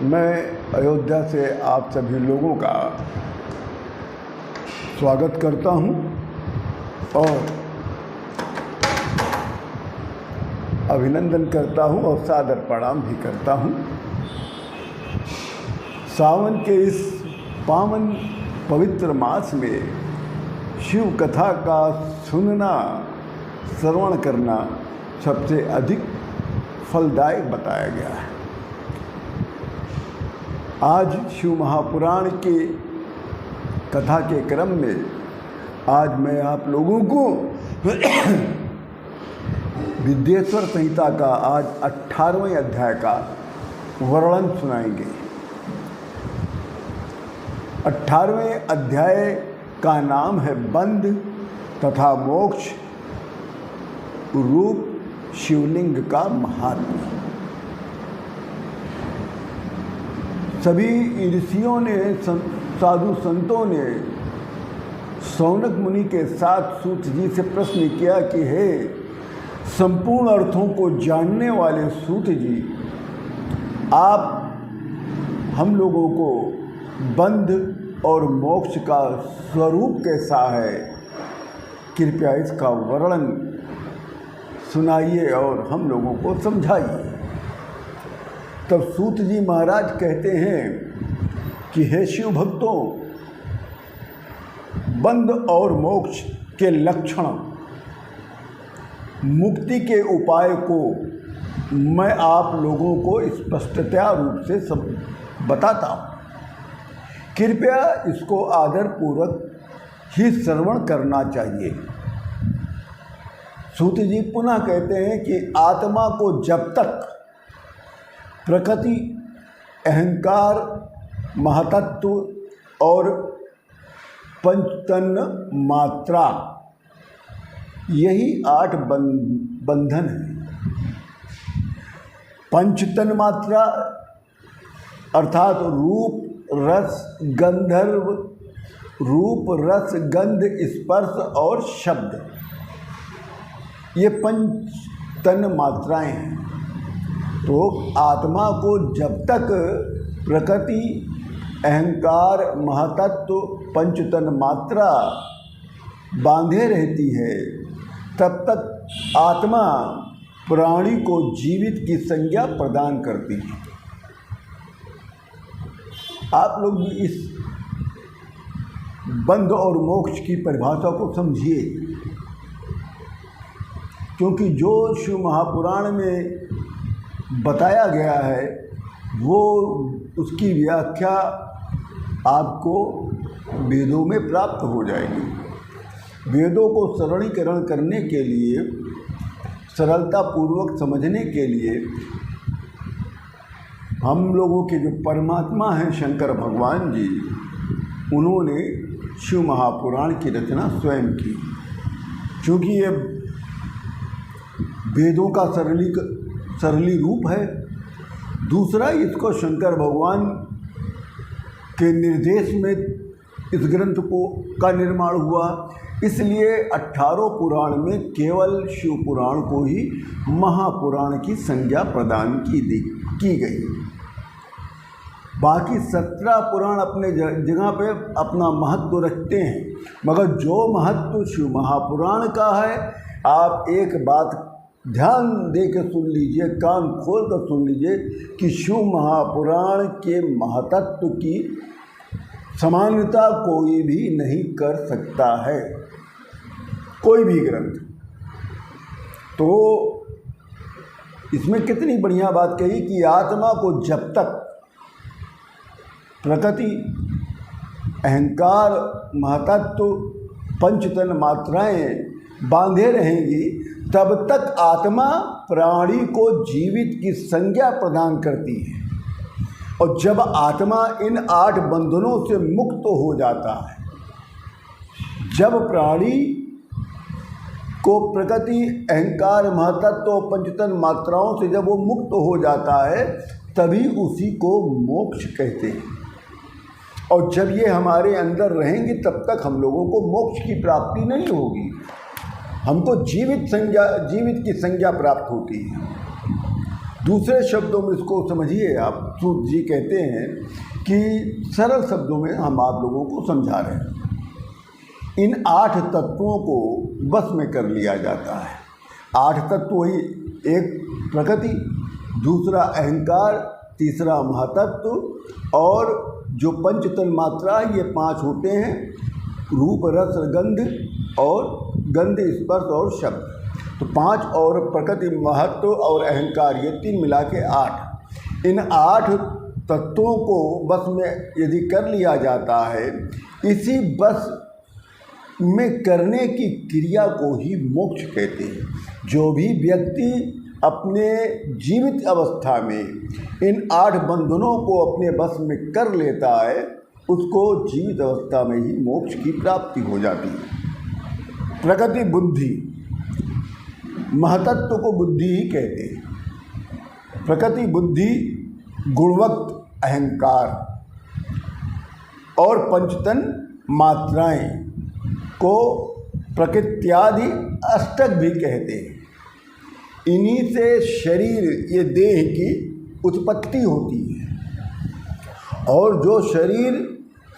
मैं अयोध्या से आप सभी लोगों का स्वागत करता हूं और अभिनंदन करता हूं और सादर प्रणाम भी करता हूं। सावन के इस पावन पवित्र मास में शिव कथा का सुनना, श्रवण करना सबसे अधिक फलदायक बताया गया है। आज शिव महापुराण के कथा के क्रम में आज मैं आप लोगों को विद्येश्वर संहिता का आज 18वें अध्याय का वर्णन सुनाएंगे। 18वें अध्याय का नाम है बंध तथा मोक्ष रूप शिवलिंग का महात्म्य। सभी ऋषियों ने, साधु संतों ने शौनक मुनि के साथ सूत जी से प्रश्न किया कि हे संपूर्ण अर्थों को जानने वाले सूत जी, आप हम लोगों को बंध और मोक्ष का स्वरूप कैसा है, कृपया इसका वर्णन सुनाइए और हम लोगों को समझाइए। तब सूत जी महाराज कहते हैं कि हे शिव भक्तों, बंध और मोक्ष के लक्षण, मुक्ति के उपाय को मैं आप लोगों को स्पष्टता रूप से सब बताता हूँ। कृपया इसको आदरपूर्वक ही श्रवण करना चाहिए। सूत जी पुनः कहते हैं कि आत्मा को जब तक प्रकृति, अहंकार, महतत्व और पंचतन मात्रा, यही 8 बंधन है। पंचतन मात्रा अर्थात रूप, रस, गंधर्व, रूप, रस, गंध, स्पर्श और शब्द, ये पंचतन मात्राएं हैं। तो आत्मा को जब तक प्रकृति, अहंकार, महतत्व, पंचतन मात्रा बांधे रहती है, तब तक आत्मा प्राणी को जीवित की संज्ञा प्रदान करती है। आप लोग भी इस बंध और मोक्ष की परिभाषा को समझिए, क्योंकि जो शिव महापुराण में बताया गया है वो उसकी व्याख्या आपको वेदों में प्राप्त हो जाएगी। वेदों को सरलीकरण करने के लिए, सरलता पूर्वक समझने के लिए हम लोगों के जो परमात्मा हैं शंकर भगवान जी, उन्होंने शिव महापुराण की रचना स्वयं की। क्योंकि ये वेदों का सरली रूप है। दूसरा, इसको शंकर भगवान के निर्देश में इस ग्रंथ का निर्माण हुआ, इसलिए 18 पुराण में केवल शिव पुराण को ही महापुराण की संज्ञा प्रदान की गई। बाकी 17 पुराण अपने जगह पे अपना महत्व रखते हैं, मगर जो महत्व शिव महापुराण का है, आप एक बात ध्यान दे के सुन लीजिए, कान खोल कर सुन लीजिए कि शिव महापुराण के महत्व की समानता कोई भी नहीं कर सकता है, कोई भी ग्रंथ। तो इसमें कितनी बढ़िया बात कही कि आत्मा को जब तक प्रकृति, अहंकार, महतत्व, पंचतन मात्राएं बांधे रहेंगी, तब तक आत्मा प्राणी को जीवित की संज्ञा प्रदान करती है। और जब आत्मा इन 8 बंधनों से मुक्त हो जाता है, जब प्राणी को प्रकृति, अहंकार, महतत्व, पंचतन मात्राओं से जब वो मुक्त हो जाता है, तभी उसी को मोक्ष कहते हैं। और जब ये हमारे अंदर रहेंगी, तब तक हम लोगों को मोक्ष की प्राप्ति नहीं होगी, हमको जीवित की संज्ञा प्राप्त होती है। दूसरे शब्दों में इसको समझिए आप, सूत जी कहते हैं कि सरल शब्दों में हम आप लोगों को समझा रहे हैं। इन 8 तत्वों को बस में कर लिया जाता है। 8 तत्व वही, एक प्रकृति, दूसरा अहंकार, तीसरा महातत्व और जो पंचतन मात्रा ये 5 होते हैं, रूप रस गंध और गंध स्पर्श और शब्द। तो 5 और प्रकृति महत्व और अहंकार, ये 3 मिला के 8। इन 8 तत्वों को बस में यदि कर लिया जाता है, इसी बस में करने की क्रिया को ही मोक्ष कहते हैं। जो भी व्यक्ति अपने जीवित अवस्था में इन 8 बंधनों को अपने बस में कर लेता है, उसको जीवित अवस्था में ही मोक्ष की प्राप्ति हो जाती है। प्रकृति बुद्धि, महतत्व को बुद्धि ही कहते हैं। प्रकृति बुद्धि, गुणवत्त अहंकार और पंचतन मात्राएं को प्रकृत्यादि अष्टक भी कहते हैं। इन्हीं से शरीर, ये देह की उत्पत्ति होती है और जो शरीर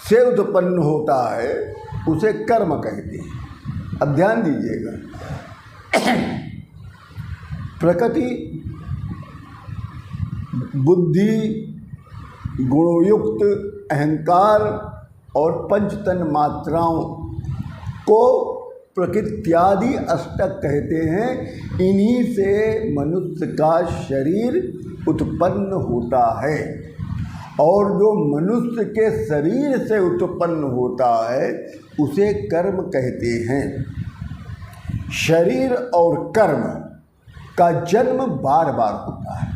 से उत्पन्न होता है उसे कर्म कहते हैं। अब ध्यान दीजिएगा, प्रकृति बुद्धि, गुणयुक्त अहंकार और पंचतन मात्राओं को प्रकृत्यादि अष्टक कहते हैं। इन्हीं से मनुष्य का शरीर उत्पन्न होता है और जो मनुष्य के शरीर से उत्पन्न होता है उसे कर्म कहते हैं। शरीर और कर्म का जन्म बार बार होता है।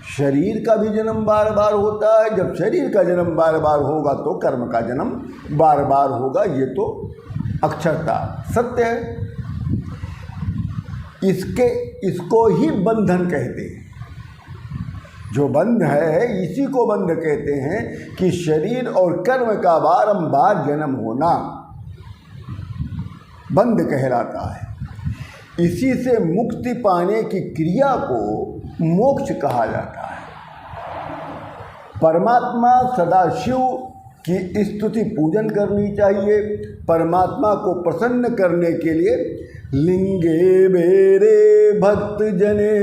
शरीर का भी जन्म बार बार होता है। जब शरीर का जन्म बार बार होगा तो कर्म का जन्म बार बार होगा। ये तो अक्षरता सत्य है। इसको ही बंधन कहते हैं। जो बंध है इसी को बंध कहते हैं कि शरीर और कर्म का बारंबार जन्म होना बंध कहलाता है। इसी से मुक्ति पाने की क्रिया को मोक्ष कहा जाता है। परमात्मा सदाशिव की स्तुति पूजन करनी चाहिए। परमात्मा को प्रसन्न करने के लिए लिंगे मेरे भक्त जने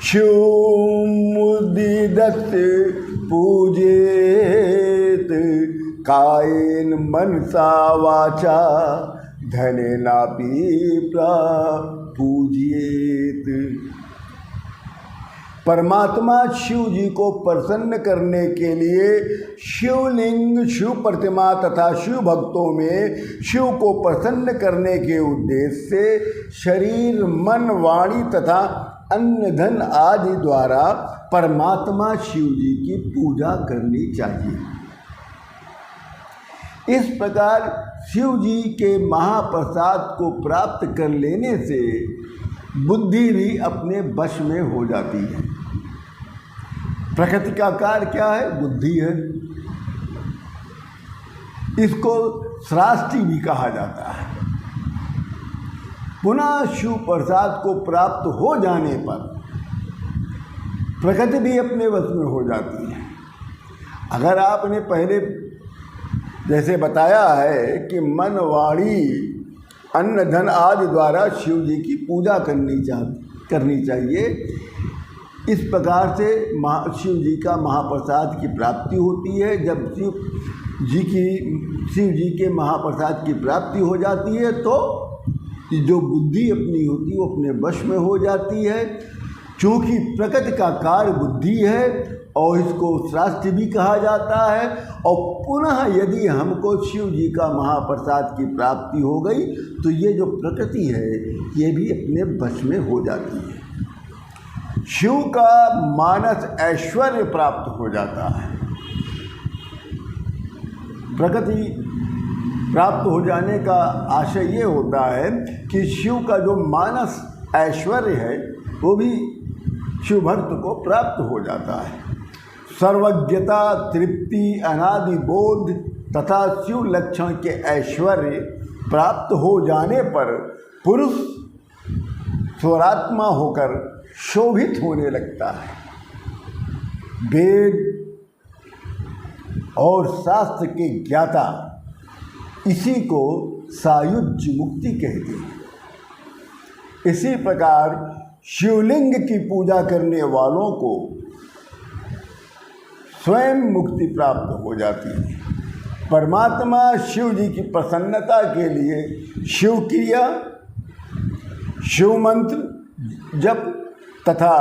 शिव मुदिदत पूजेत कायेन मनसा वाचा धनेनापि पूजिएत। परमात्मा शिव जी को प्रसन्न करने के लिए शिवलिंग, शिव प्रतिमा तथा शिव भक्तों में शिव को प्रसन्न करने के उद्देश्य से शरीर, मन, वाणी तथा अन्न धन आदि द्वारा परमात्मा शिव जी की पूजा करनी चाहिए। इस प्रकार शिव जी के महाप्रसाद को प्राप्त कर लेने से बुद्धि भी अपने वश में हो जाती है। प्रकृति का कार्य क्या है? बुद्धि है। इसको सृष्टि भी कहा जाता है। पुनः शिव प्रसाद को प्राप्त हो जाने पर प्रकृति भी अपने वश में हो जाती है। अगर आपने पहले जैसे बताया है कि मन, वाणी, अन्न धन आदि द्वारा शिव जी की पूजा करनी चाहिए, इस प्रकार से शिव जी का महाप्रसाद की प्राप्ति होती है। जब शिव जी के महाप्रसाद की प्राप्ति हो जाती है तो जो बुद्धि अपनी होती है वो अपने वश में हो जाती है। क्योंकि प्रकृति का कार्य बुद्धि है और इसको शास्त्र भी कहा जाता है। और पुनः यदि हमको शिव जी का महाप्रसाद की प्राप्ति हो गई तो ये जो प्रकृति है ये भी अपने वश में हो जाती है। शिव का मानस ऐश्वर्य प्राप्त हो जाता है। प्रकृति प्राप्त हो जाने का आशय ये होता है कि शिव का जो मानस ऐश्वर्य है वो भी शिव भक्त को प्राप्त हो जाता है। सर्वज्ञता, तृप्ति, अनादि बोध तथा शिव लक्षण के ऐश्वर्य प्राप्त हो जाने पर पुरुष स्वरात्मा होकर शोभित होने लगता है। वेद और शास्त्र के ज्ञाता इसी को सायुज्य मुक्ति कहते हैं। इसी प्रकार शिवलिंग की पूजा करने वालों को स्वयं मुक्ति प्राप्त हो जाती है। परमात्मा शिव जी की प्रसन्नता के लिए शिव क्रिया, शिव मंत्र जप तथा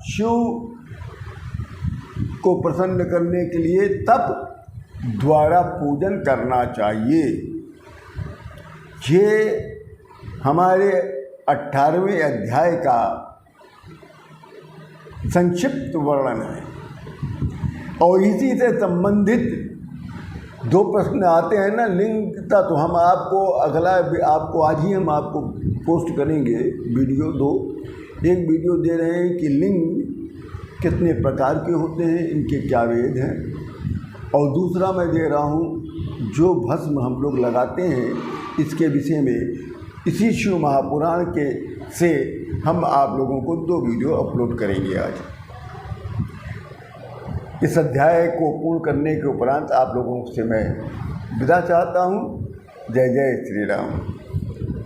शिव को प्रसन्न करने के लिए तप द्वारा पूजन करना चाहिए। ये हमारे 18वें अध्याय का संक्षिप्त वर्णन है। और इसी से संबंधित 2 प्रश्न आते हैं ना लिंग का, तो हम आपको आपको आज ही हम आपको पोस्ट करेंगे वीडियो 2। एक वीडियो दे रहे हैं कि लिंग कितने प्रकार के होते हैं, इनके क्या वेद हैं, और दूसरा मैं दे रहा हूँ जो भस्म हम लोग लगाते हैं इसके विषय में इसी शिव महापुराण के से हम आप लोगों को 2 वीडियो अपलोड करेंगे आज। इस अध्याय को पूर्ण करने के उपरांत आप लोगों से मैं विदा चाहता हूँ। जय जय श्री राम।